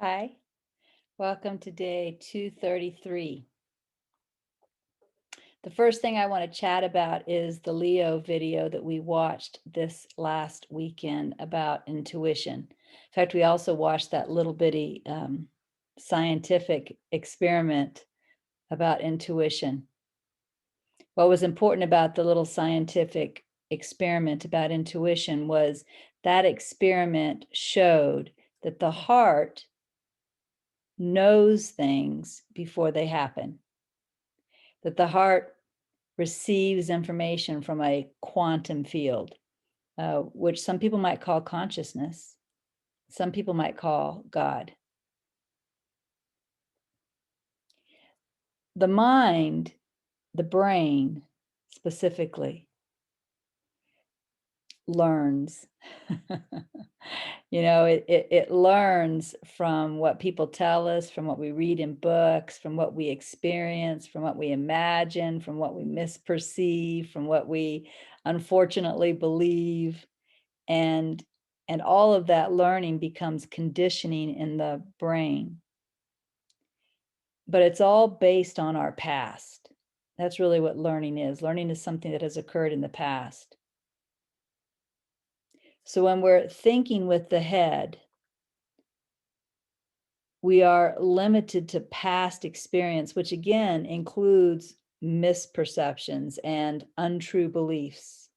Hi, welcome to day 233. The first thing I want to chat about is the Leo video that we watched this last weekend about intuition. In fact, we also watched that little bitty scientific experiment about intuition. What was important about the little scientific experiment about intuition was that experiment showed that the heart knows things before they happen, that the heart receives information from a quantum field, which some people might call consciousness, some people might call God. The mind, the brain specifically, learns. It learns from what people tell us, from what we read in books, from what we experience, from what we imagine, from what we misperceive, from what we unfortunately believe. And and all of that learning becomes conditioning in the brain. But it's all based on our past. That's really what learning is. Learning is something that has occurred in the past. So when we're thinking with the head, we are limited to past experience, which again includes misperceptions and untrue beliefs.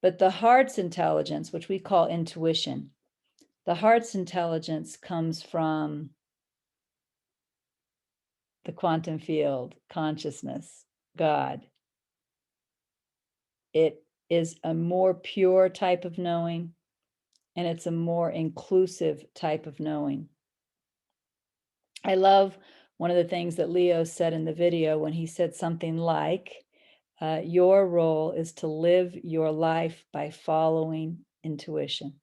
But the heart's intelligence, which we call intuition, the heart's intelligence comes from the quantum field, consciousness, God. It is a more pure type of knowing, and it's a more inclusive type of knowing. I love one of the things that Leo said in the video when he said something like, your role is to live your life by following intuition.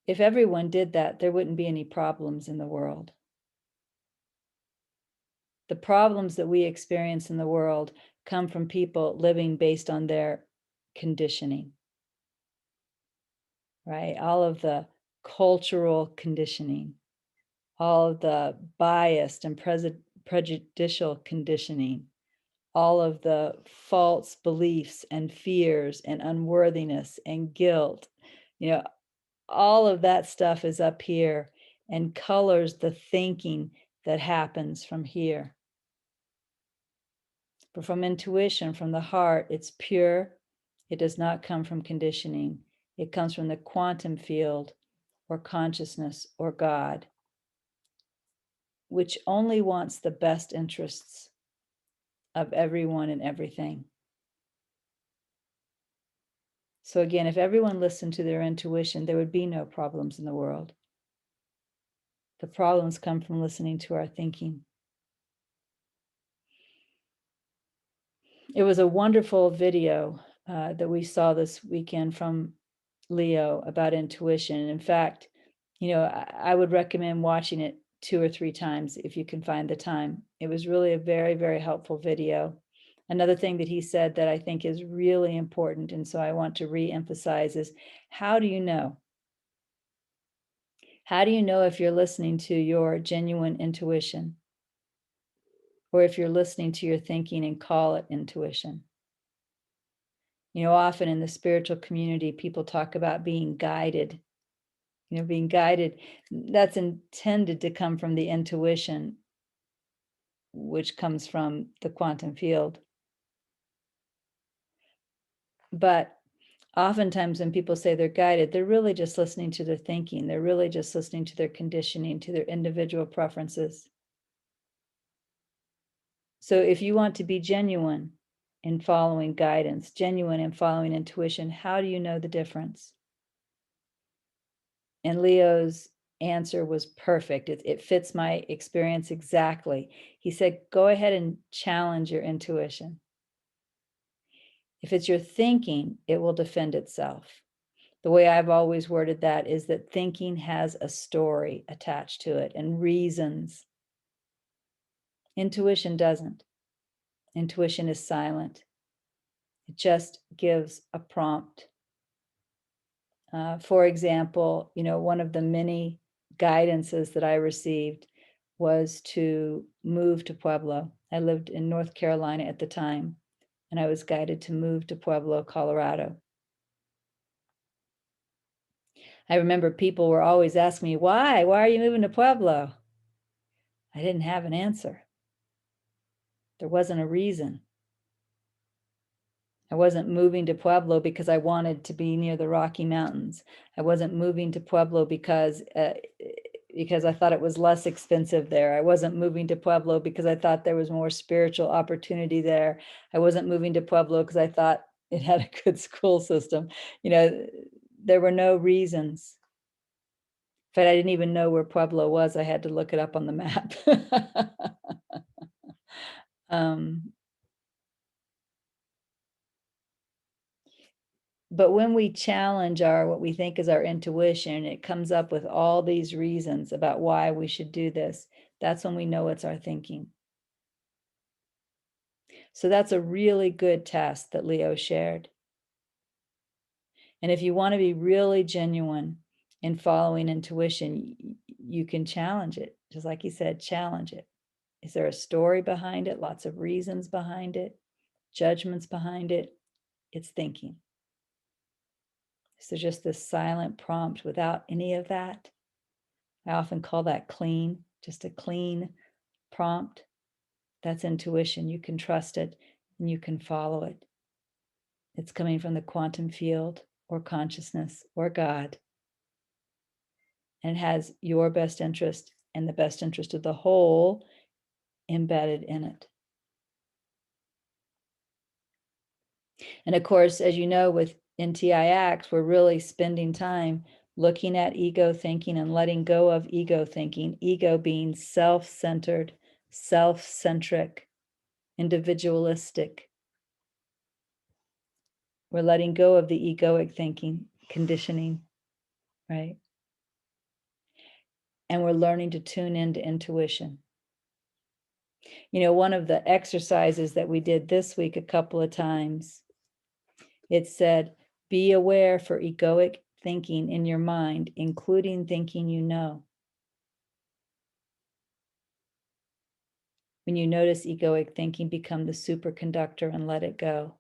If everyone did that, there wouldn't be any problems in the world. The problems that we experience in the world come from people living based on their conditioning, right? All of the cultural conditioning, all of the biased and prejudicial conditioning, all of the false beliefs and fears and unworthiness and guilt. You know, all of that stuff is up here and colors the thinking that happens from here. But from intuition, from the heart, it's pure. It does not come from conditioning. It comes from the quantum field or consciousness or God, which only wants the best interests of everyone and everything. So again, if everyone listened to their intuition, there would be no problems in the world. The problems come from listening to our thinking. It was a wonderful video that we saw this weekend from Leo about intuition. In fact, I would recommend watching it 2 or 3 times if you can find the time. It was really a very, very helpful video. Another thing that he said that I think is really important, and so I want to re-emphasize, is how do you know? How do you know if you're listening to your genuine intuition or if you're listening to your thinking and call it intuition? Often in the spiritual community, people talk about being guided. Being guided, that's intended to come from the intuition, which comes from the quantum field. But oftentimes when people say they're guided, they're really just listening to their thinking. They're really just listening to their conditioning, to their individual preferences. So if you want to be genuine in following guidance, genuine in following intuition, how do you know the difference? And Leo's answer was perfect. It fits my experience exactly. He said, go ahead and challenge your intuition. If it's your thinking, it will defend itself. The way I've always worded that is that thinking has a story attached to it and reasons. Intuition doesn't. Intuition is silent. It just gives a prompt. For example, one of the many guidances that I received was to move to Pueblo. I lived in North Carolina at the time, and I was guided to move to Pueblo, Colorado. I remember people were always asking me, why? Why are you moving to Pueblo? I didn't have an answer. There wasn't a reason. I wasn't moving to Pueblo because I wanted to be near the Rocky Mountains. I wasn't moving to Pueblo because I thought it was less expensive there. I wasn't moving to Pueblo because I thought there was more spiritual opportunity there. I wasn't moving to Pueblo because I thought it had a good school system. There were no reasons. In fact, I didn't even know where Pueblo was. I had to look it up on the map. But when we challenge what we think is our intuition, it comes up with all these reasons about why we should do this. That's when we know it's our thinking. So that's a really good test that Leo shared. And if you want to be really genuine in following intuition, you can challenge it. Just like he said, challenge it. Is there a story behind it? Lots of reasons behind it, judgments behind it? It's thinking. So just this silent prompt without any of that. I often call that clean, just a clean prompt. That's intuition. You can trust it and you can follow it. It's coming from the quantum field or consciousness or God. And it has your best interest and the best interest of the whole embedded in it. And of course, as you know, with NTI Acts, we're really spending time looking at ego thinking and letting go of ego thinking, ego being self-centered, self-centric, individualistic. We're letting go of the egoic thinking, conditioning, right? And we're learning to tune into intuition. One of the exercises that we did this week a couple of times, it said, be aware for egoic thinking in your mind, including thinking you know. When you notice egoic thinking, become the superconductor and let it go.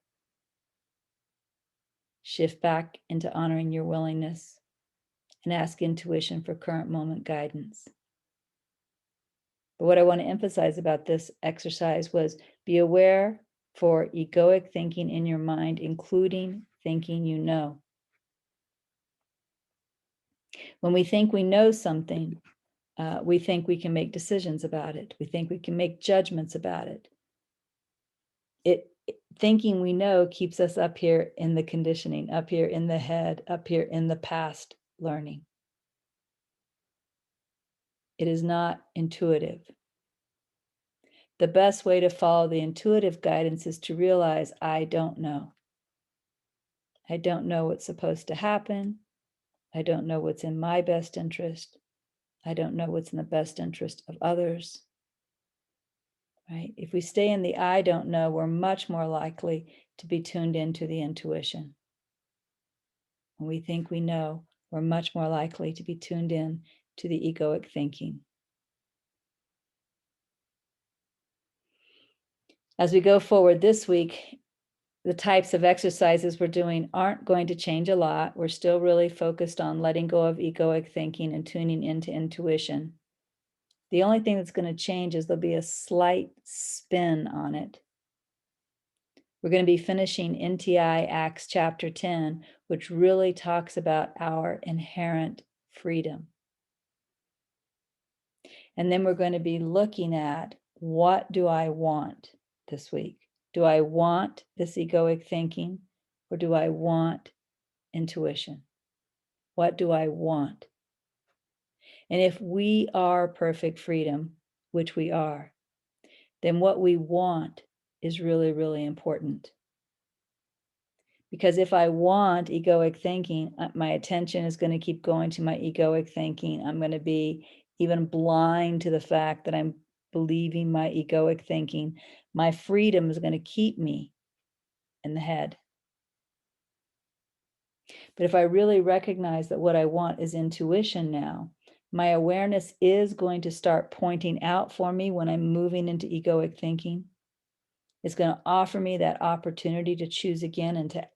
Shift back into honoring your willingness and ask intuition for current moment guidance. But what I want to emphasize about this exercise was be aware for egoic thinking in your mind, including thinking you know. When we think we know something, we think we can make decisions about it. We think we can make judgments about it. Thinking we know keeps us up here in the conditioning, up here in the head, up here in the past learning. It is not intuitive. The best way to follow the intuitive guidance is to realize I don't know. I don't know what's supposed to happen. I don't know what's in my best interest. I don't know what's in the best interest of others. Right? If we stay in the I don't know, we're much more likely to be tuned into the intuition. When we think we know, we're much more likely to be tuned in to the egoic thinking. As we go forward this week, the types of exercises we're doing aren't going to change a lot. We're still really focused on letting go of egoic thinking and tuning into intuition. The only thing that's going to change is there'll be a slight spin on it. We're going to be finishing NTI Acts chapter 10, which really talks about our inherent freedom. And then we're going to be looking at, what do I want this week? Do I want this egoic thinking, or do I want intuition? What do I want? And if we are perfect freedom, which we are, then what we want is really, really important. Because if I want egoic thinking, my attention is going to keep going to my egoic thinking. I'm going to be even blind to the fact that I'm believing my egoic thinking. My freedom is going to keep me in the head. But if I really recognize that what I want is intuition now, my awareness is going to start pointing out for me when I'm moving into egoic thinking. It's going to offer me that opportunity to choose again and to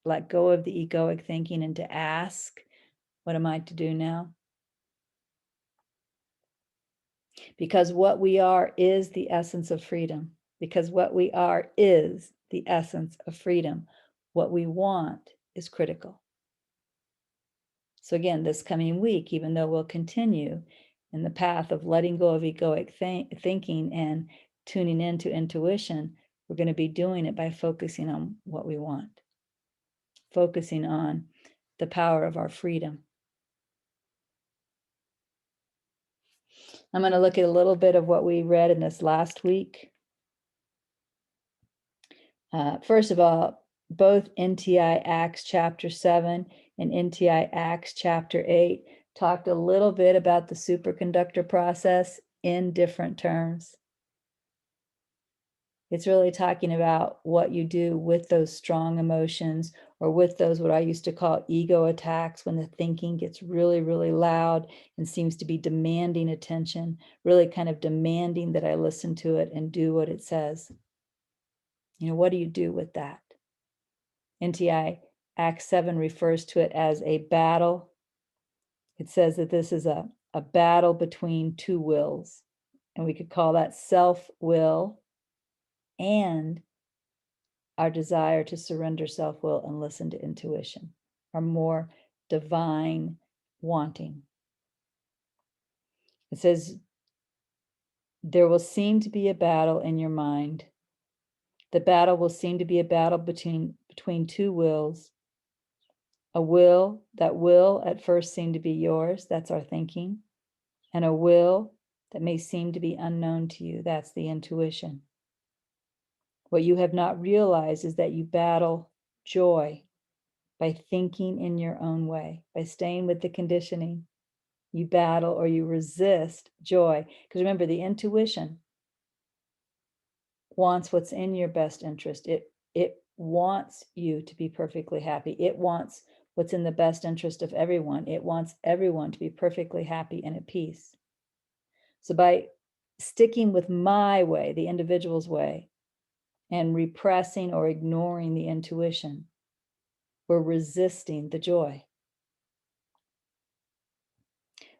let go of the egoic thinking and to ask, what am I to do now? Because what we are is the essence of freedom. Because what we are is the essence of freedom. What we want is critical. So again, this coming week, even though we'll continue in the path of letting go of egoic thinking and tuning into intuition, we're going to be doing it by focusing on what we want, focusing on the power of our freedom. I'm going to look at a little bit of what we read in this last week. First of all, both NTI Acts chapter 7 and NTI Acts chapter 8 talked a little bit about the superconductor process in different terms. It's really talking about what you do with those strong emotions or with those, what I used to call ego attacks, when the thinking gets really, really loud and seems to be demanding attention, really kind of demanding that I listen to it and do what it says. What do you do with that? NTI Acts 7 refers to it as a battle. It says that this is a battle between two wills, and we could call that self-will and our desire to surrender self-will and listen to intuition, our more divine wanting. It says, there will seem to be a battle in your mind. The battle will seem to be a battle between two wills. A will that will at first seem to be yours, that's our thinking, and a will that may seem to be unknown to you, that's the intuition. What you have not realized is that you battle joy by thinking in your own way, by staying with the conditioning. You battle or you resist joy. Because remember, the intuition wants what's in your best interest. It wants you to be perfectly happy. It wants what's in the best interest of everyone. It wants everyone to be perfectly happy and at peace. So by sticking with my way, the individual's way, and repressing or ignoring the intuition, we're resisting the joy.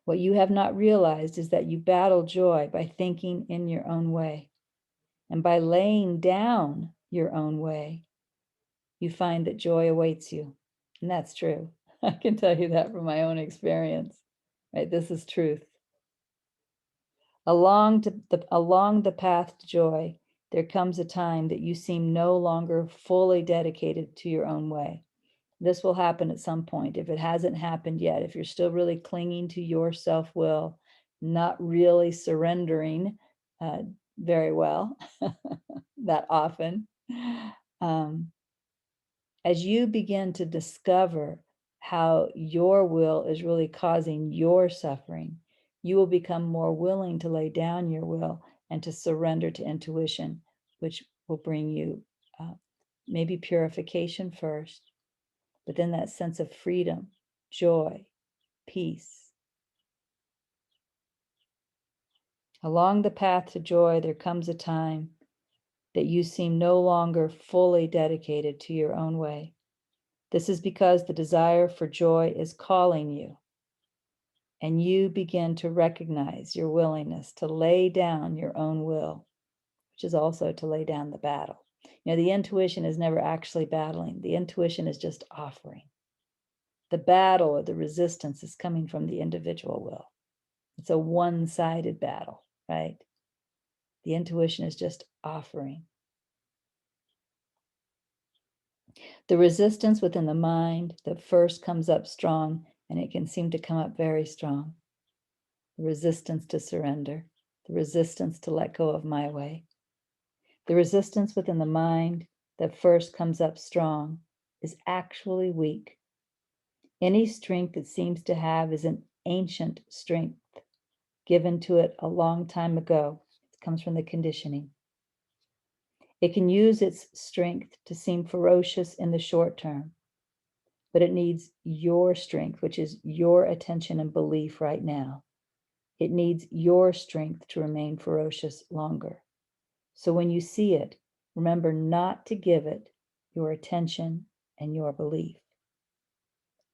What you have not realized is that you battle joy by thinking in your own way. And by laying down your own way, you find that joy awaits you. And that's true. I can tell you that from my own experience, right? This is truth. Along the path to joy, there comes a time that you seem no longer fully dedicated to your own way. This will happen at some point. If it hasn't happened yet, if you're still really clinging to your self-will, not really surrendering very well that often, as you begin to discover how your will is really causing your suffering, you will become more willing to lay down your will and to surrender to intuition, which will bring you maybe purification first, but then that sense of freedom, joy, peace. Along the path to joy, there comes a time that you seem no longer fully dedicated to your own way. This is because the desire for joy is calling you, and you begin to recognize your willingness to lay down your own will, which is also to lay down the battle. The intuition is never actually battling. The intuition is just offering. The battle or the resistance is coming from the individual will. It's a one-sided battle, right? The intuition is just offering. The resistance within the mind that first comes up strong, and it can seem to come up very strong. The resistance to surrender, the resistance to let go of my way. The resistance within the mind that first comes up strong is actually weak. Any strength it seems to have is an ancient strength given to it a long time ago. It comes from the conditioning. It can use its strength to seem ferocious in the short term, but it needs your strength, which is your attention and belief right now. It needs your strength to remain ferocious longer. So when you see it, remember not to give it your attention and your belief.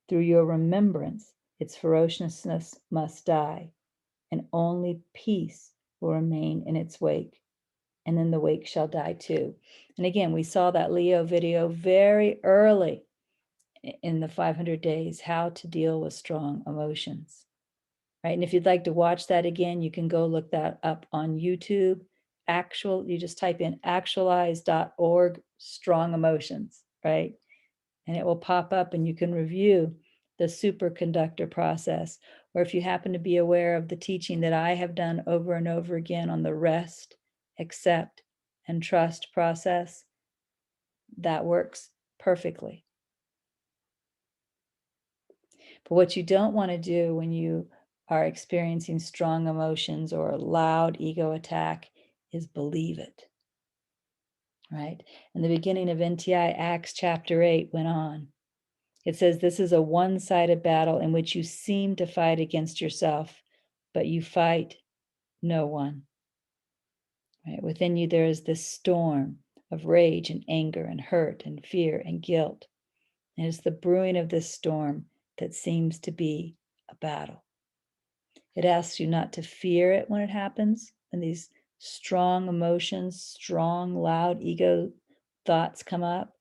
Through your remembrance, its ferociousness must die, and only peace will remain in its wake. And then the wake shall die too. And again, we saw that Leo video very early in the 500 days, how to deal with strong emotions. Right. And if you'd like to watch that again, you can go look that up on YouTube. You just type in actualize.org strong emotions, right? And it will pop up and you can review the superconductor process. Or if you happen to be aware of the teaching that I have done over and over again on the rest, accept, and trust process, that works perfectly. But what you don't want to do when you are experiencing strong emotions or a loud ego attack is believe it, right? And the beginning of NTI Acts chapter 8 went on. It says, this is a one-sided battle in which you seem to fight against yourself, but you fight no one. Right? Within you, there is this storm of rage and anger and hurt and fear and guilt. And it's the brewing of this storm that seems to be a battle. It asks you not to fear it when it happens, and these strong emotions, strong, loud ego thoughts come up,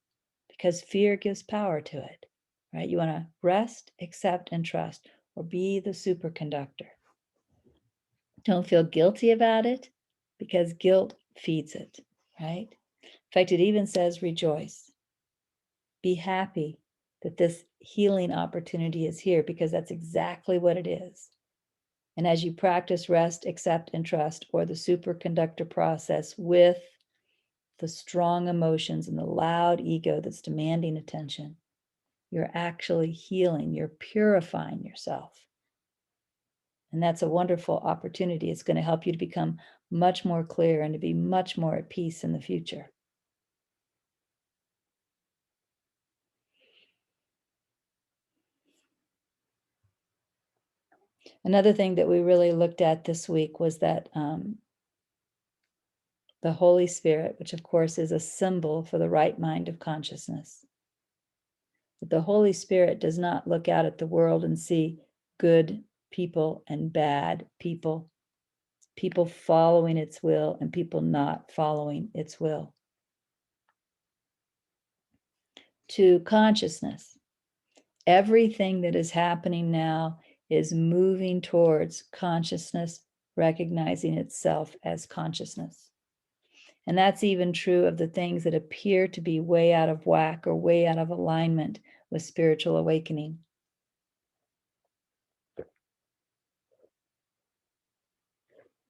because fear gives power to it, right? You want to rest, accept, and trust, or be the superconductor. Don't feel guilty about it, because guilt feeds it, right? In fact, it even says rejoice. Be happy that this healing opportunity is here, because that's exactly what it is. And as you practice rest, accept, and trust, or the superconductor process with the strong emotions and the loud ego that's demanding attention, you're actually healing, you're purifying yourself. And that's a wonderful opportunity. It's going to help you to become much more clear and to be much more at peace in the future. Another thing that we really looked at this week was that the Holy Spirit, which of course is a symbol for the right mind of consciousness. But the Holy Spirit does not look out at the world and see good people and bad people, people following its will and people not following its will. To consciousness, everything that is happening now is moving towards consciousness recognizing itself as consciousness. And that's even true of the things that appear to be way out of whack or way out of alignment with spiritual awakening.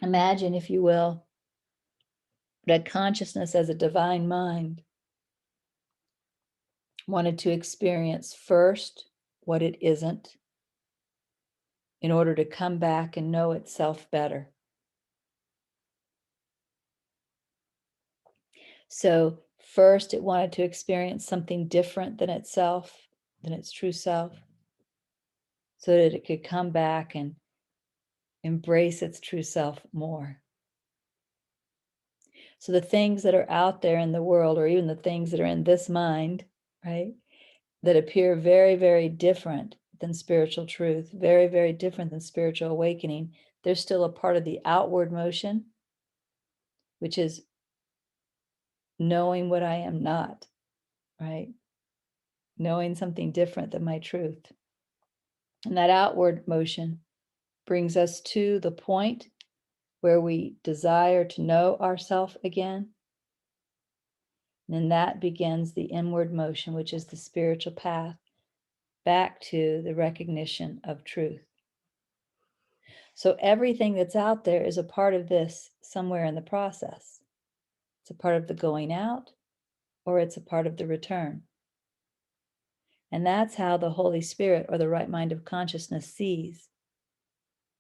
Imagine, if you will, that consciousness as a divine mind wanted to experience first what it isn't in order to come back and know itself better. So first it wanted to experience something different than itself, than its true self, so that it could come back and embrace its true self more. So the things that are out there in the world, or even the things that are in this mind, right, that appear very, very different than spiritual truth, very, very different than spiritual awakening, they're still a part of the outward motion, which is knowing what I am not, right? Knowing something different than my truth. And that outward motion brings us to the point where we desire to know ourself again. And that begins the inward motion, which is the spiritual path back to the recognition of truth. So everything that's out there is a part of this somewhere in the process. It's a part of the going out, or it's a part of the return. And that's how the Holy Spirit, or the right mind of consciousness, sees.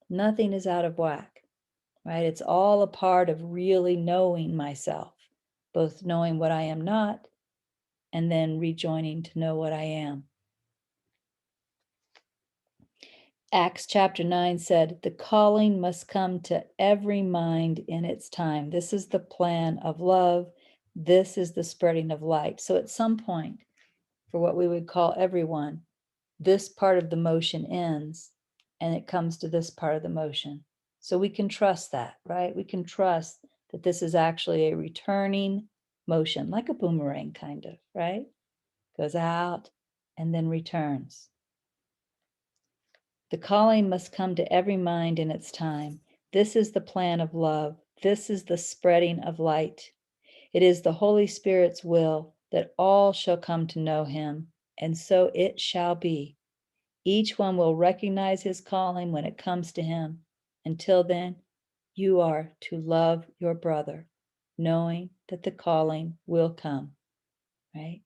Nothing is out of whack, right? It's all a part of really knowing myself, both knowing what I am not and then rejoining to know what I am. Acts chapter 9 said, the calling must come to every mind in its time. This is the plan of love. This is the spreading of light. So at some point, for what we would call everyone, this part of the motion ends and it comes to this part of the motion. So we can trust that, right? We can trust that this is actually a returning motion, like a boomerang kind of, right? Goes out and then returns. The calling must come to every mind in its time. This is the plan of love. This is the spreading of light. It is the Holy Spirit's will that all shall come to know him, and so it shall be. Each one will recognize his calling when it comes to him. Until then, you are to love your brother, knowing that the calling will come, right?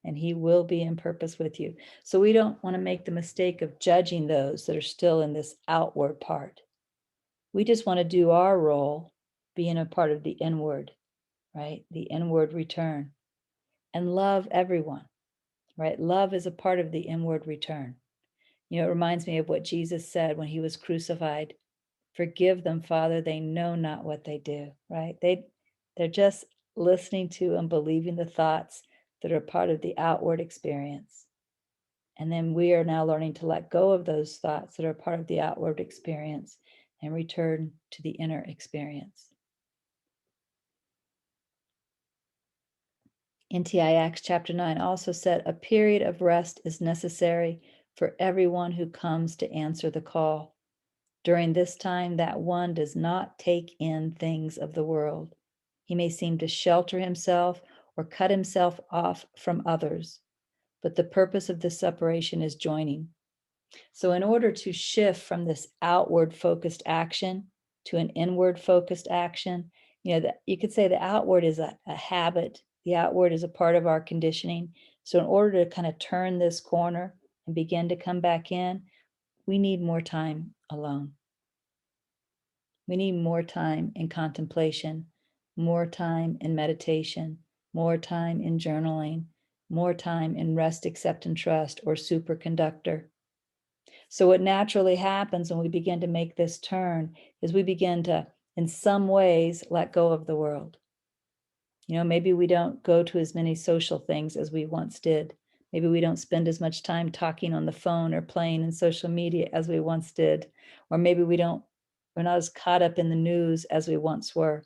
And he will be in purpose with you. So we don't want to make the mistake of judging those that are still in this outward part. We just want to do our role, being a part of the inward, right? The inward return, and love everyone, right? Love is a part of the inward return. You know, it reminds me of what Jesus said when he was crucified. Forgive them, Father, they know not what they do, right? They're just listening to and believing the thoughts that are part of the outward experience. And then we are now learning to let go of those thoughts that are part of the outward experience and return to the inner experience. NTI Acts chapter 9 also said a period of rest is necessary for everyone who comes to answer the call. During this time, that one does not take in things of the world. He may seem to shelter himself or cut himself off from others, but the purpose of this separation is joining. So, in order to shift from this outward focused action to an inward focused action, you know, that you could say the outward is a habit, the outward is a part of our conditioning. So, in order to kind of turn this corner and begin to come back in, we need more time alone. We need more time in contemplation, more time in meditation, more time in journaling, more time in rest, accept, and trust, or superconductor. So, what naturally happens when we begin to make this turn is we begin to, in some ways, let go of the world. You know, maybe we don't go to as many social things as we once did. Maybe we don't spend as much time talking on the phone or playing in social media as we once did. Or maybe we're not as caught up in the news as we once were.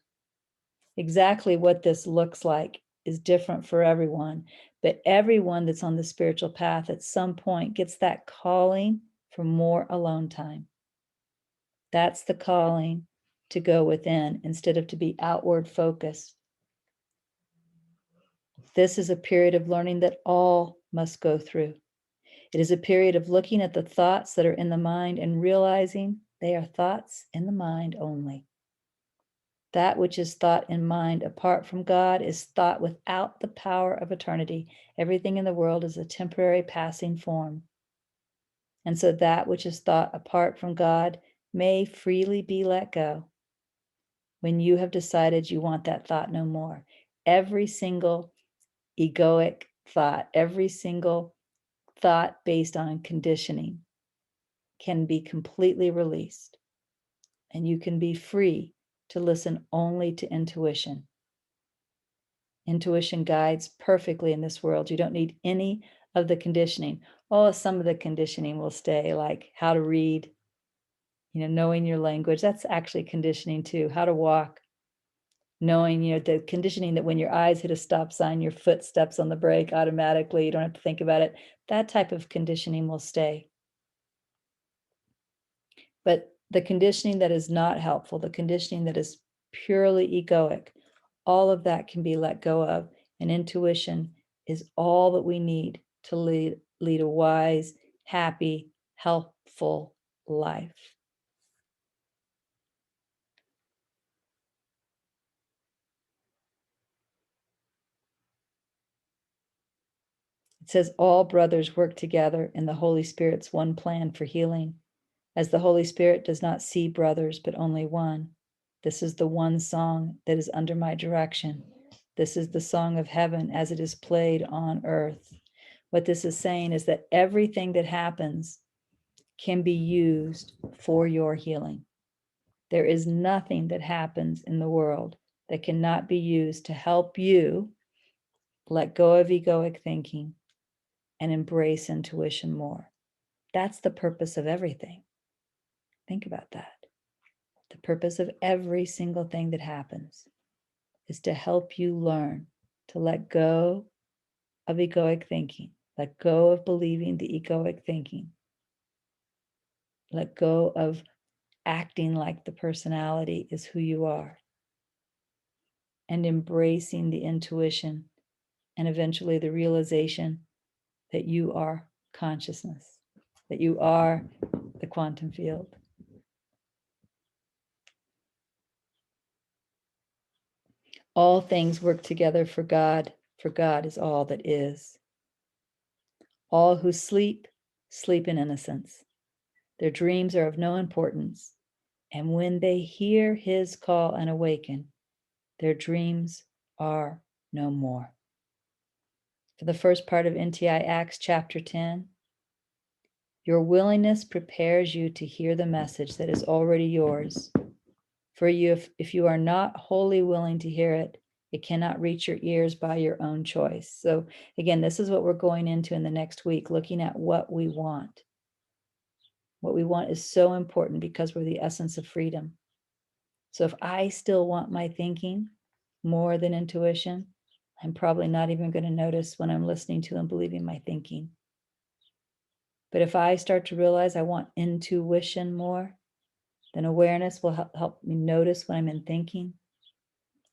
Exactly what this looks like is different for everyone, but everyone that's on the spiritual path at some point gets that calling for more alone time. That's the calling to go within instead of to be outward focused. This is a period of learning that all must go through. It is a period of looking at the thoughts that are in the mind and realizing they are thoughts in the mind only. That which is thought in mind apart from God is thought without the power of eternity. Everything in the world is a temporary passing form. And so that which is thought apart from God may freely be let go when you have decided you want that thought no more. Every single egoic thought, every single thought based on conditioning can be completely released. And you can be free to listen only to intuition. Intuition guides perfectly in this world. You don't need any of the conditioning. Oh, some of the conditioning will stay, like how to read, knowing your language. That's actually conditioning too. How to walk, knowing, the conditioning that when your eyes hit a stop sign, your foot steps on the brake automatically. You don't have to think about it. That type of conditioning will stay. But the conditioning that is not helpful, the conditioning that is purely egoic, all of that can be let go of. And intuition is all that we need to lead a wise, happy, healthful life. It says all brothers work together in the Holy Spirit's one plan for healing. As the Holy Spirit does not see brothers, but only one. This is the one song that is under my direction. This is the song of heaven as it is played on earth. What this is saying is that everything that happens can be used for your healing. There is nothing that happens in the world that cannot be used to help you let go of egoic thinking and embrace intuition more. That's the purpose of everything. Think about that. The purpose of every single thing that happens is to help you learn to let go of egoic thinking, let go of believing the egoic thinking, let go of acting like the personality is who you are, and embracing the intuition and eventually the realization that you are consciousness, that you are the quantum field. All things work together for God is all that is. All who sleep, sleep in innocence. Their dreams are of no importance, and when they hear his call and awaken, their dreams are no more. For the first part of NTI Acts chapter 10, your willingness prepares you to hear the message that is already yours. For you, if you are not wholly willing to hear it, it cannot reach your ears by your own choice. So again, this is what we're going into in the next week, looking at what we want. What we want is so important because we're the essence of freedom. So if I still want my thinking more than intuition, I'm probably not even going to notice when I'm listening to and believing my thinking. But if I start to realize I want intuition more, then awareness will help me notice when I'm in thinking.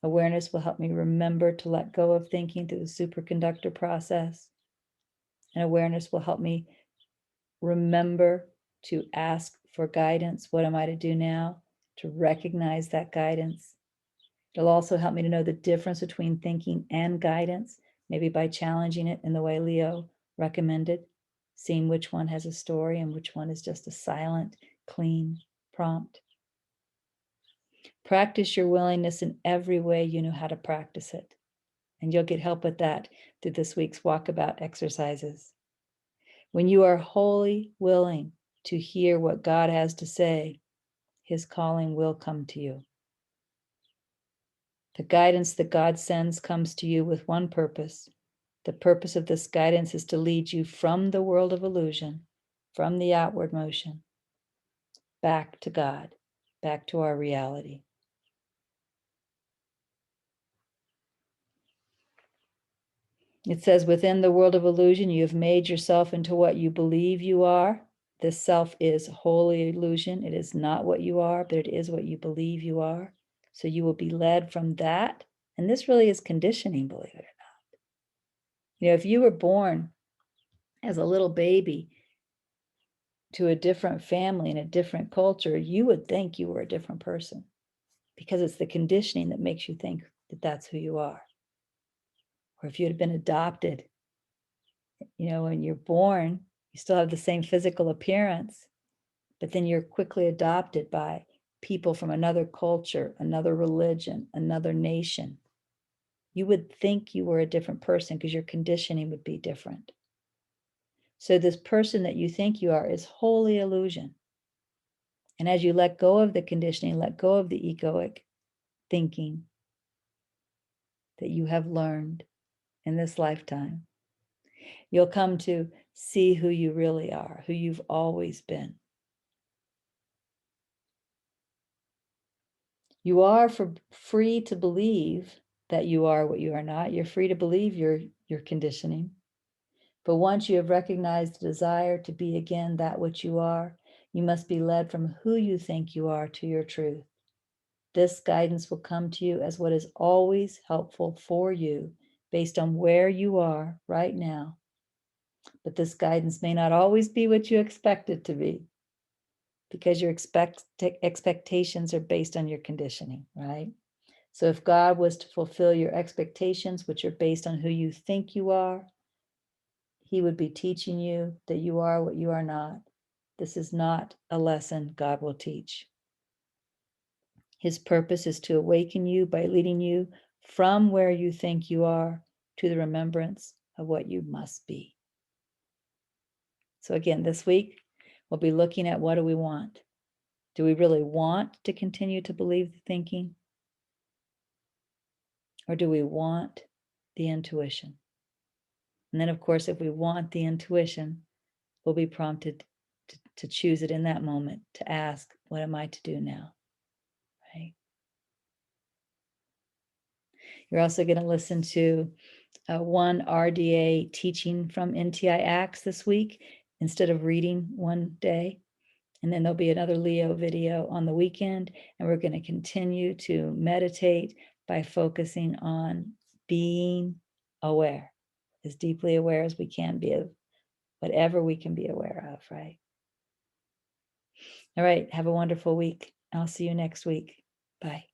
Awareness will help me remember to let go of thinking through the superconductor process. And awareness will help me remember to ask for guidance. What am I to do now? To recognize that guidance. It'll also help me to know the difference between thinking and guidance, maybe by challenging it in the way Leo recommended, seeing which one has a story and which one is just a silent, clean prompt. Practice your willingness in every way you know how to practice it. And you'll get help with that through this week's walkabout exercises. When you are wholly willing to hear what God has to say, his calling will come to you. The guidance that God sends comes to you with one purpose. The purpose of this guidance is to lead you from the world of illusion, from the outward motion, back to God, back to our reality. It says, within the world of illusion, you have made yourself into what you believe you are. This self is wholly illusion. It is not what you are, but it is what you believe you are. So you will be led from that. And this really is conditioning, believe it or not. You know, if you were born as a little baby to a different family in a different culture, you would think you were a different person because it's the conditioning that makes you think that that's who you are. Or if you had been adopted, you know, when you're born, you still have the same physical appearance, but then you're quickly adopted by people from another culture, another religion, another nation. You would think you were a different person because your conditioning would be different. So this person that you think you are is wholly illusion. And as you let go of the conditioning, let go of the egoic thinking that you have learned in this lifetime, you'll come to see who you really are, who you've always been. You are free to believe that you are what you are not. You're free to believe your conditioning. But once you have recognized the desire to be again that which you are, you must be led from who you think you are to your truth. This guidance will come to you as what is always helpful for you based on where you are right now. But this guidance may not always be what you expect it to be because your expectations are based on your conditioning, right? So if God was to fulfill your expectations, which are based on who you think you are, he would be teaching you that you are what you are not. This is not a lesson God will teach. His purpose is to awaken you by leading you from where you think you are to the remembrance of what you must be. So again, this week, We'll be looking at, what do we want? Do we really want to continue to believe the thinking? Or do we want the intuition? And then, of course, if we want the intuition, we'll be prompted to choose it in that moment, to ask, what am I to do now? Right? You're also going to listen to one RDA teaching from NTI Acts this week instead of reading one day. And then there'll be another Leo video on the weekend. And we're going to continue to meditate by focusing on being aware, as deeply aware as we can be of whatever we can be aware of, right? All right. Have a wonderful week. I'll see you next week. Bye.